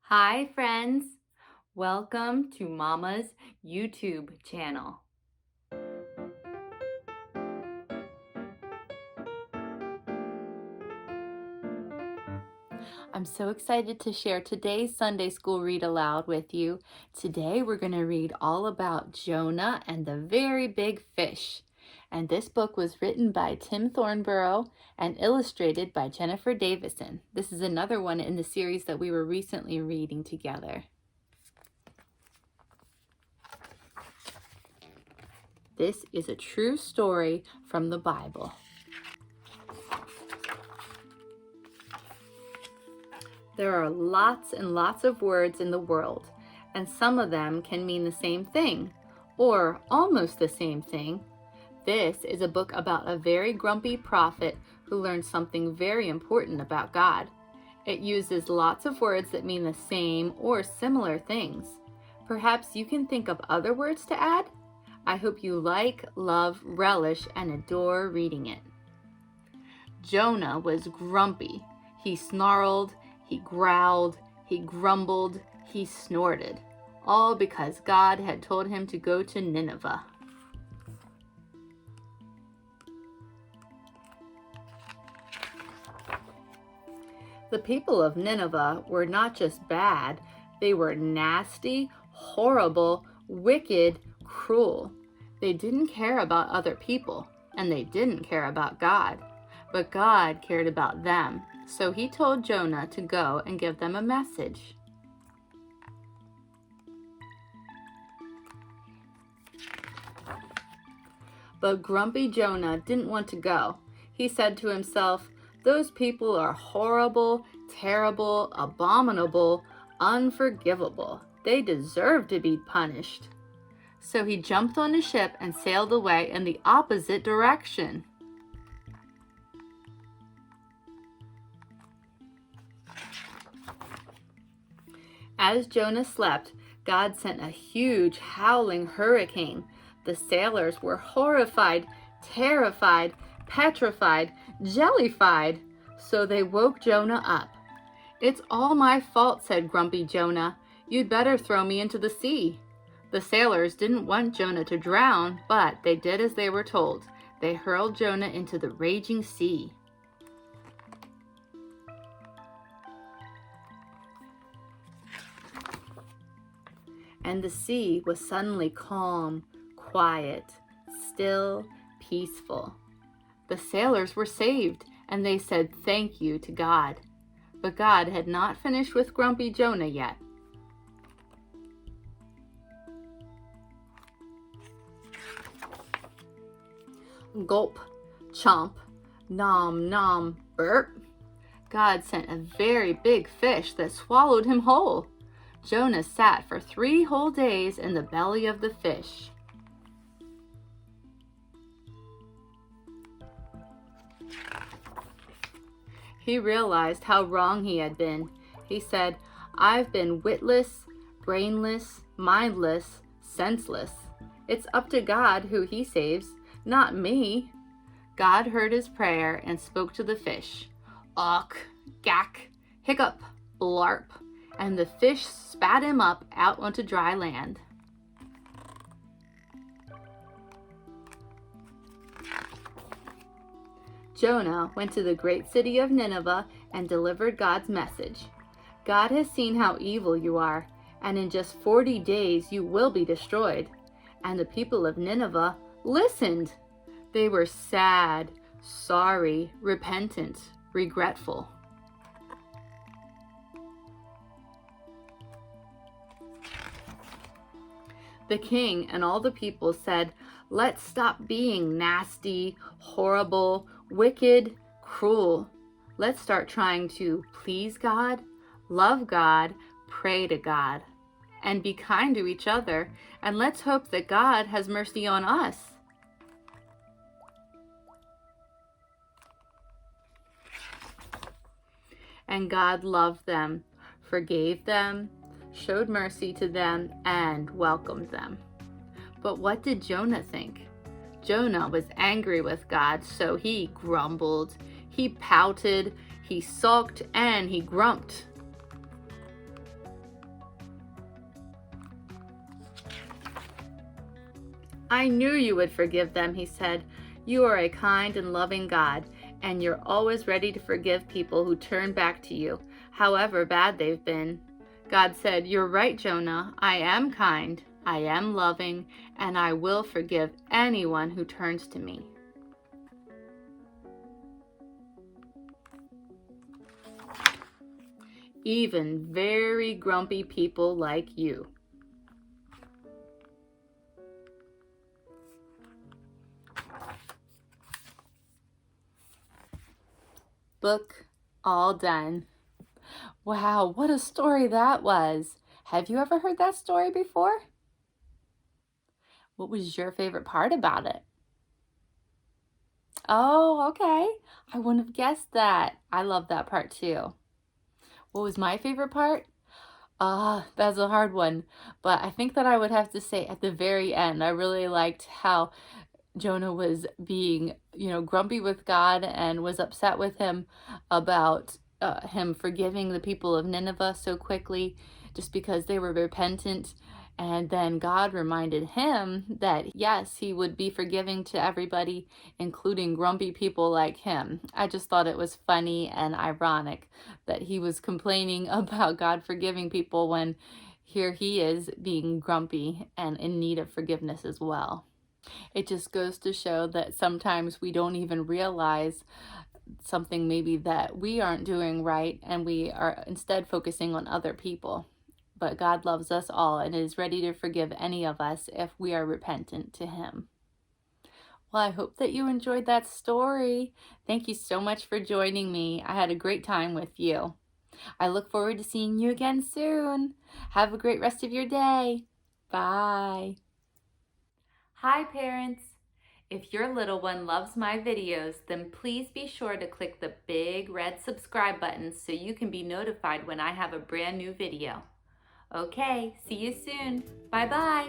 Hi friends, welcome to Mama's YouTube channel. I'm so excited to share today's Sunday School Read Aloud with you. Today we're going to read all about Jonah and the very big fish. And this book was written by Tim Thornborough and illustrated by Jennifer Davison. This is another one in the series that we were recently reading together. This is a true story from the Bible. There are lots and lots of words in the world, and some of them can mean the same thing, or almost the same thing. This is a book about a very grumpy prophet who learned something very important about God. It uses lots of words that mean the same or similar things. Perhaps you can think of other words to add? I hope you like, love, relish, and adore reading it. Jonah was grumpy. He snarled, he growled, he grumbled, he snorted, all because God had told him to go to Nineveh. The people of Nineveh were not just bad, they were nasty, horrible, wicked, cruel. They didn't care about other people, and they didn't care about God. But God cared about them, so he told Jonah to go and give them a message. But grumpy Jonah didn't want to go. He said to himself, "Those people are horrible, terrible, abominable, unforgivable. They deserve to be punished." So he jumped on a ship and sailed away in the opposite direction. As Jonah slept, God sent a huge howling hurricane. The sailors were horrified, terrified, petrified, jellified, so they woke Jonah up. "It's all my fault," said grumpy Jonah. "You'd better throw me into the sea." The sailors didn't want Jonah to drown, but they did as they were told. They hurled Jonah into the raging sea. And the sea was suddenly calm, quiet, still, peaceful. The sailors were saved, and they said thank you to God. But God had not finished with grumpy Jonah yet. Gulp, chomp, nom nom, burp. God sent a very big fish that swallowed him whole. Jonah sat for 3 whole days in the belly of the fish. He realized how wrong he had been. He said, "I've been witless, brainless, mindless, senseless. It's up to God who he saves, not me." God heard his prayer and spoke to the fish. Awk, gack, hiccup, blarp, and the fish spat him up out onto dry land. Jonah went to the great city of Nineveh and delivered God's message. "God has seen how evil you are, and in just 40 days you will be destroyed." And the people of Nineveh listened. They were sad, sorry, repentant, regretful. The king and all the people said, "Let's stop being nasty, horrible, wicked, cruel. Let's start trying to please God, love God, pray to God, and be kind to each other, and let's hope that God has mercy on us." And God loved them, forgave them, showed mercy to them, and welcomed them. But what did Jonah think? Jonah was angry with God, so he grumbled, he pouted, he sulked, and he grumped. I knew you would forgive them, he said. You are a kind and loving God, and you're always ready to forgive people who turn back to you, however bad they've been. God said, You're right, Jonah. I am kind, I am loving, and I will forgive anyone who turns to me. Even very grumpy people like you. Book all done. Wow, what a story that was. Have you ever heard that story before? What was your favorite part about it? Oh, okay. I wouldn't have guessed that. I love that part too. What was my favorite part? That's a hard one. But I think that I would have to say at the very end, I really liked how Jonah was being, grumpy with God and was upset with him about him forgiving the people of Nineveh so quickly just because they were repentant. And then God reminded him that, yes, he would be forgiving to everybody, including grumpy people like him. I just thought it was funny and ironic that he was complaining about God forgiving people when here he is being grumpy and in need of forgiveness as well. It just goes to show that sometimes we don't even realize something maybe that we aren't doing right, and we are instead focusing on other people. But God loves us all and is ready to forgive any of us if we are repentant to Him. Well, I hope that you enjoyed that story. Thank you so much for joining me. I had a great time with you. I look forward to seeing you again soon. Have a great rest of your day. Bye. Hi, parents. If your little one loves my videos, then please be sure to click the big red subscribe button so you can be notified when I have a brand new video. Okay, see you soon. Bye-bye.